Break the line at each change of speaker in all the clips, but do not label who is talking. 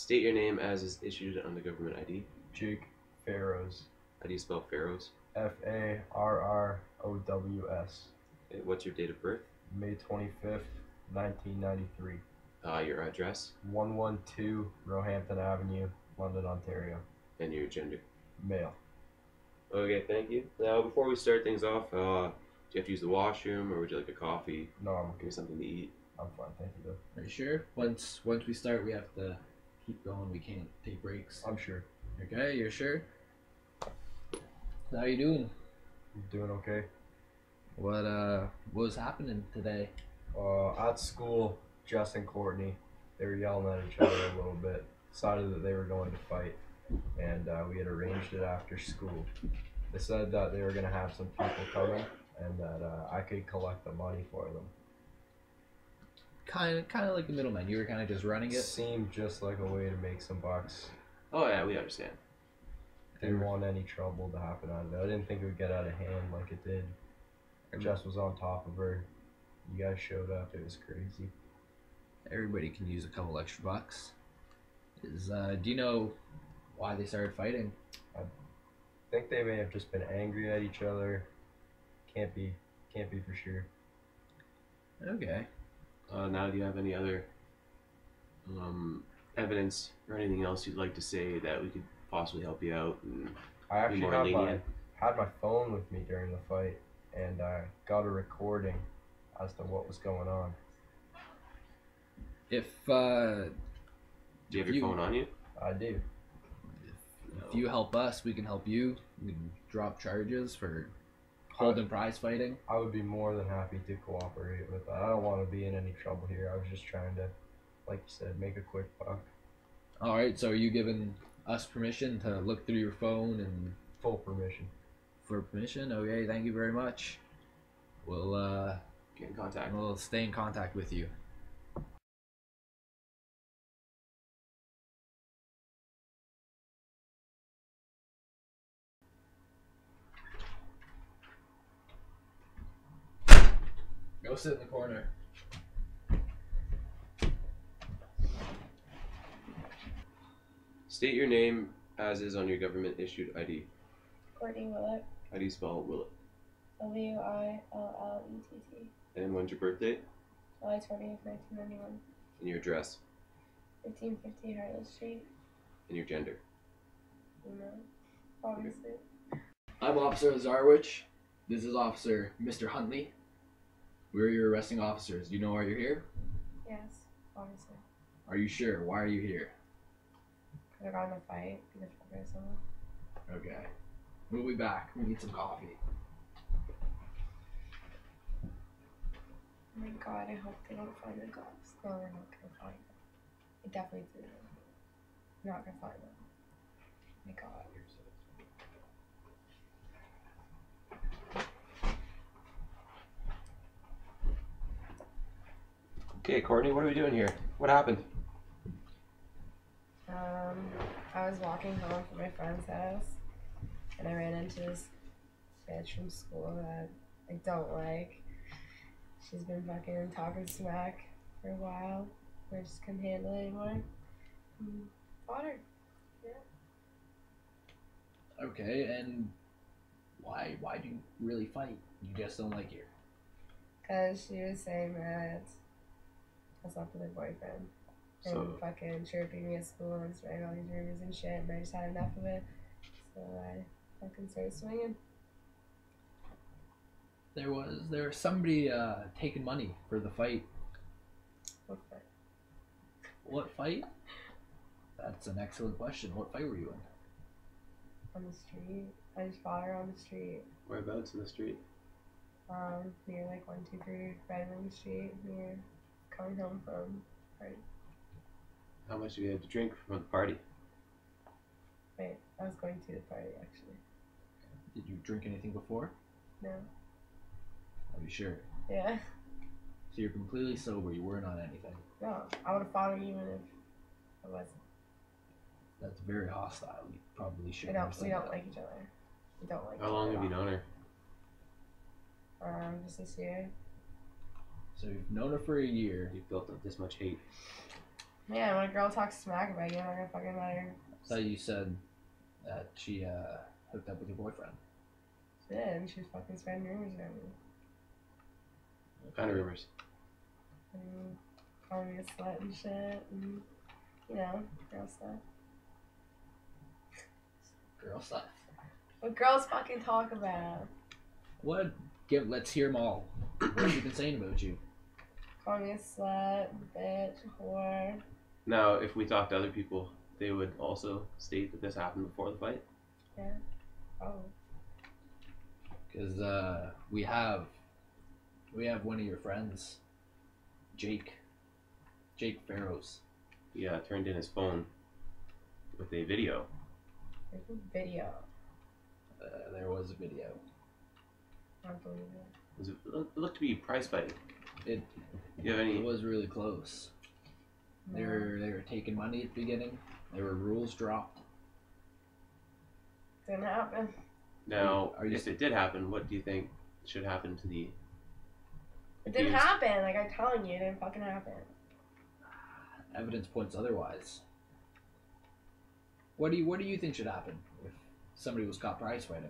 State your name as is issued on the government ID.
Jake Farrows.
How do you spell Pharaohs?
Farrows.
What's your date of birth?
May 25th, 1993.
Your address?
112 Roehampton Avenue, London, Ontario.
And your gender?
Male.
Okay, thank you. Now, before we start things off, do you have to use the washroom, or would you like a coffee?
No, I'm okay.
Give me something to eat.
I'm fine, thank you though.
Are you sure? Once we start, we have to keep going. We can't take breaks.
I'm sure.
Okay, you're sure? How you doing?
I'm doing okay.
What was happening today?
At school, Jess and Courtney, they were yelling at each other a little bit. Decided that they were going to fight, and we had arranged it after school. They said that they were going to have some people coming, and that I could collect the money for them.
Kind of like the middleman. You were kind of just running it.
Seemed just like a way to make some bucks.
Oh yeah, we understand.
Didn't want any trouble to happen out of it. I didn't think it would get out of hand like it did. Jess was on top of her. You guys showed up. It was crazy.
Everybody can use a couple extra bucks. Do you know why they started fighting?
I think they may have just been angry at each other. Can't be for sure.
Okay.
Now, do you have any other evidence or anything else you'd like to say that we could possibly help you out and
I actually
be more lenient?
had my phone with me during the fight, and I got a recording as to what was going on.
If
Do you have your phone on you?
I do.
if you help us, we can help you. We can drop charges for holding prize fighting.
I would be more than happy to cooperate with that. I don't want to be in any trouble here. I was just trying to, like you said, make a quick buck.
All right. So are you giving us permission to look through your phone and
Full permission.
for permission? Okay. Thank you very much. We'll
Get in contact.
we'll stay in contact with you. Go sit in the corner.
State your name as is on your government issued ID.
Courtney Willett.
How do you spell Willet?
Willett.
And when's your birthday?
July 20th, 1991.
And your address?
1550 Harlow Street.
And your gender?
No, obviously.
I'm Officer Zarwich. This is Officer Mr. Huntley. We're your arresting officers. Do you know why you're here?
Yes, obviously.
Are you sure? Why are you here?
Could have gotten in a fight, be the fucker or something.
Okay. We'll be back. We need some coffee.
Oh my god, I hope they don't find the cops. No, they're not gonna find them. They definitely threw them. They're not gonna find them. Oh my god.
Okay, Courtney, what are we doing here? What happened?
I was walking home from my friend's house, and I ran into this bitch from school that I don't like. She's been fucking talking smack for a while. I just couldn't handle it anymore. Fought her. Yeah.
Okay, and why do you really fight? You just don't like her.
Cause she was saying that I slept with her boyfriend. And
So-
fucking chirping me at school and swearing all these rumors and shit, and I just had enough of it. So I fucking started swinging.
There was somebody taking money for the fight.
What fight?
What fight? That's an excellent question. What fight were you in?
On the street. I just fought her on the street.
Whereabouts in the street?
Near like 123 Redmond Street, near coming home from party.
How much did you have to drink from the party?
Wait, I was going to the party actually.
Did you drink anything before?
No.
Are you sure?
Yeah.
So you're completely sober. You weren't on anything.
No, I would have fought her even if I wasn't.
That's very hostile. You probably should.
We don't like each other. We don't like.
How long have you known her?
Just this year.
So you've known her for a year.
You've built up this much hate.
Yeah, when a girl talks smack about you, I'm not gonna fucking let her.
I thought you said that she hooked up with your boyfriend.
She did, and she was fucking spreading rumors about me.
What kind of rumors?
And calling me a slut and shit, and, you know, girl stuff.
Girl stuff.
What girls fucking talk about?
What? Let's hear them all. What have you been saying about you?
Calling me a slut, bitch, whore.
Now, if we talk to other people, they would also state that this happened before the fight.
Yeah. Oh.
Because we have one of your friends, Jake Farrows.
He turned in his phone with a video.
There's a video.
There was a video.
I don't believe it.
It looked to be prize fighting.
It
Do you have any?
It was really close.
No.
They were taking money at the beginning. There were rules dropped.
Didn't happen.
Now,
Are you-
if it did happen, what do you think should happen to the?
It didn't
accused?
happen. Like I'm telling you, it didn't fucking happen.
Evidence points otherwise. What do you think should happen if somebody was caught prize fighting?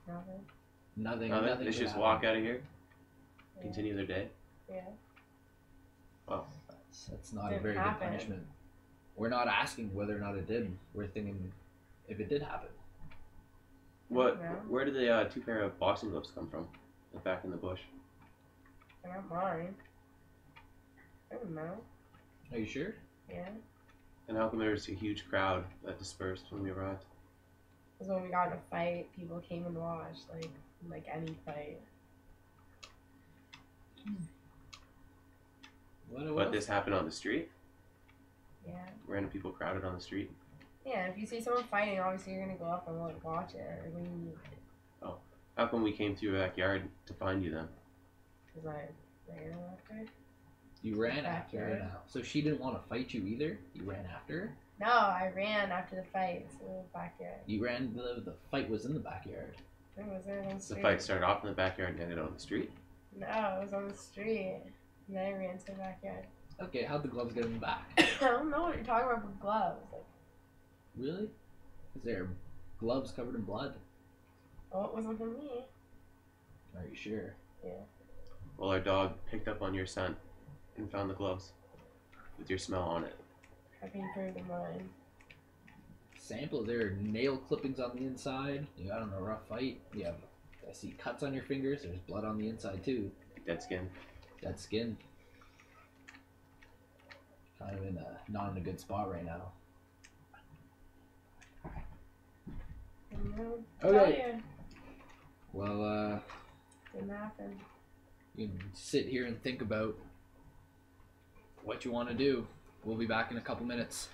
Nothing.
Nothing.
No,
Nothing.
they
should
should just
happen.
walk out of here,
Yeah.
continue their day.
Yeah.
Wow.
That's not a
Didn't
very
happen.
good punishment. We're not asking whether or not it did. We're thinking if it did happen.
What?
No.
Where did the two pair of boxing gloves come from? Back in the bush.
They're not mine. I don't know.
Are you sure?
Yeah.
And how come there was a huge crowd that dispersed when we arrived?
Because when we got in a fight, people came and watched, like any fight.
But this happened on the street?
Yeah.
Random people crowded on the street?
Yeah, if you see someone fighting, obviously you're gonna go up and watch it. Like, what do you mean?
How come we came to your backyard to find you then?
Because I ran after.
You ran after her
Backyard.
now. So she didn't want to fight you either? You ran after her?
No, I ran after the fight. So the backyard.
You ran, the fight was in the backyard.
It was there on the
The
street.
fight started off in the backyard and ended on the street?
No, it was on the street. And then I ran to the backyard.
Okay, how'd the gloves get in the back?
I don't know what you're talking about with gloves. Like,
Really? Is there gloves covered in blood?
oh, it wasn't for me.
Are you sure?
Well, our dog picked up on your scent and found the gloves with your smell on it.
I can prove the mine.
Sample, there are nail clippings on the inside. You got in a rough fight. You have, I see cuts on your fingers. There's blood on the inside too.
Dead skin.
Dead skin. Kind of not in a good spot right now.
Okay.
Well,
Didn't happen.
you can sit here and think about what you want to do. We'll be back in a couple minutes.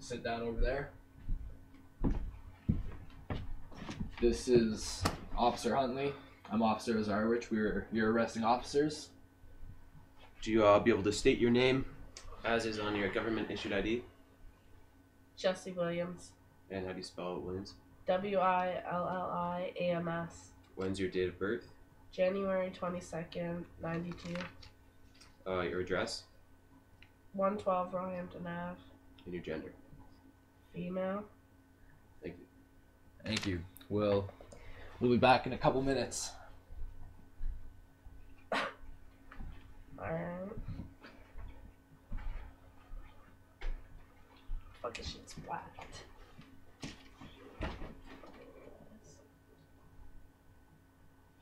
Sit down over there. This is Officer Huntley. I'm Officer Azarowicz. We're your arresting officers.
Do you be able to state your name as is on your government issued ID?
Jesse Williams.
And how do you spell Williams?
Williams.
When's your date of birth?
January 22nd, 92.
Your address
112 Roehampton Ave.
and your gender.
Female.
Thank you.
Thank you. We'll be back in a couple minutes.
Alright. Fucking shit's whacked.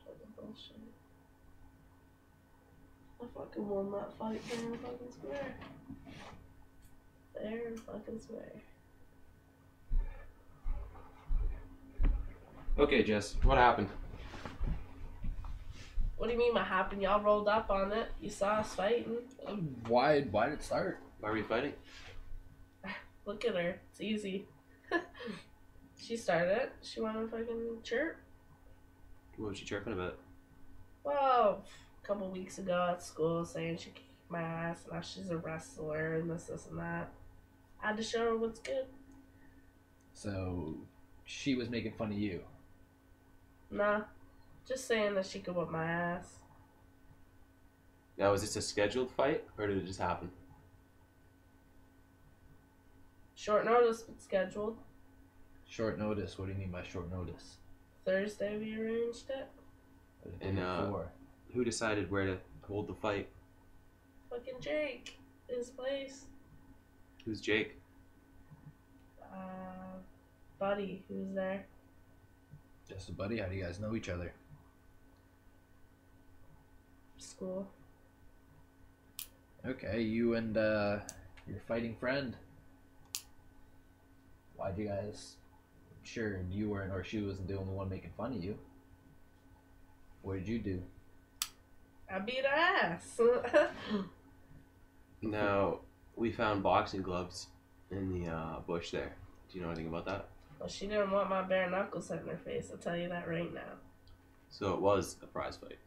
Fucking bullshit. I fucking won that fight fair and fucking square. Fair and fucking square.
Okay, Jess, what happened?
What do you mean what happened? Y'all rolled up on it. You saw us fighting.
Why did it start?
Why were you fighting?
Look at her. It's easy. She started it. She wanted to fucking chirp.
What was she chirping about?
Well, a couple weeks ago at school saying she kicked my ass and now she's a wrestler and this and that.
I had to show her what's good.
So she was making fun of you.
Nah, just saying that she could whip my ass.
Now, was this a scheduled fight, or did it just happen?
Short notice, but scheduled.
Short notice. What do you mean by short notice?
Thursday we arranged it.
What did
And,
they do for?
Who decided where to hold the fight?
Fucking Jake. His place.
Who's Jake?
Buddy, who's there.
Just a buddy. How do you guys know each other?
School.
Okay, you and your fighting friend. Why'd you guys? Sure, you weren't, or she wasn't the only one making fun of you. What did you do?
I beat her ass.
Now, we found boxing gloves in the bush there. Do you know anything about that?
Well, she didn't want my bare knuckles in her face, I'll tell you that right now.
So it was a prize fight.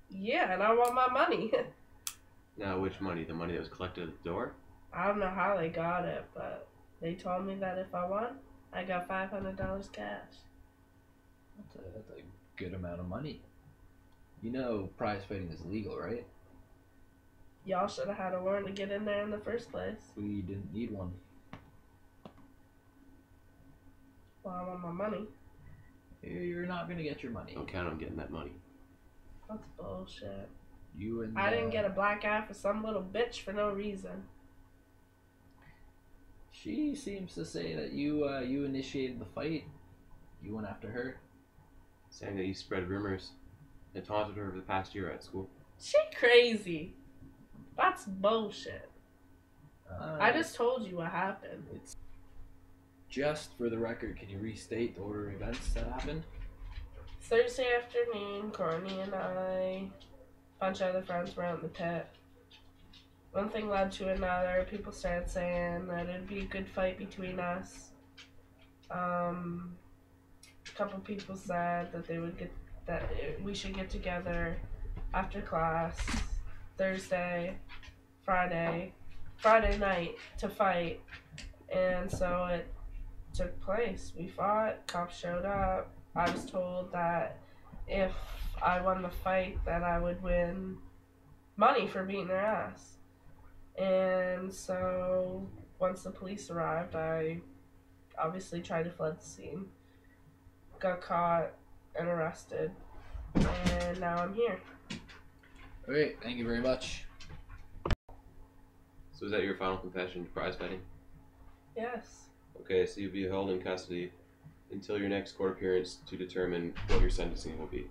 Yeah, and I want my money.
Now, which money? The money that was collected at the door?
I don't know how they got it, but they told me that if I won, I got $500 cash.
That's a good amount of money. You know, prize fighting is illegal, right?
Y'all should have had a warrant to get in there in the first place.
We didn't need one.
Well, I want my money.
You're not gonna get your money.
Don't count on getting that money.
That's bullshit.
You and
I didn't get a black eye for some little bitch for no reason.
She seems to say that you initiated the fight. You went after her.
Saying that you spread rumors and taunted her over the past year at school.
She crazy. That's bullshit. I
Uh,
just told you what happened.
It's just for the record. Can you restate the order of events that happened?
Thursday afternoon, Courtney and I, a bunch of other friends were out in the pit. One thing led to another. People started saying that it'd be a good fight between us. A couple people said that we should get together after class Thursday, Friday night to fight, and so it took place. We fought. Cops showed up. I was told that if I won the fight, that I would win money for beating their ass. And so once the police arrived, I obviously tried to flood the scene. Got caught and arrested. And now I'm here.
Okay, thank you very much.
So is that your final confession to prize fighting?
Yes.
Okay, so you'll be held in custody until your next court appearance to determine what your sentencing will be.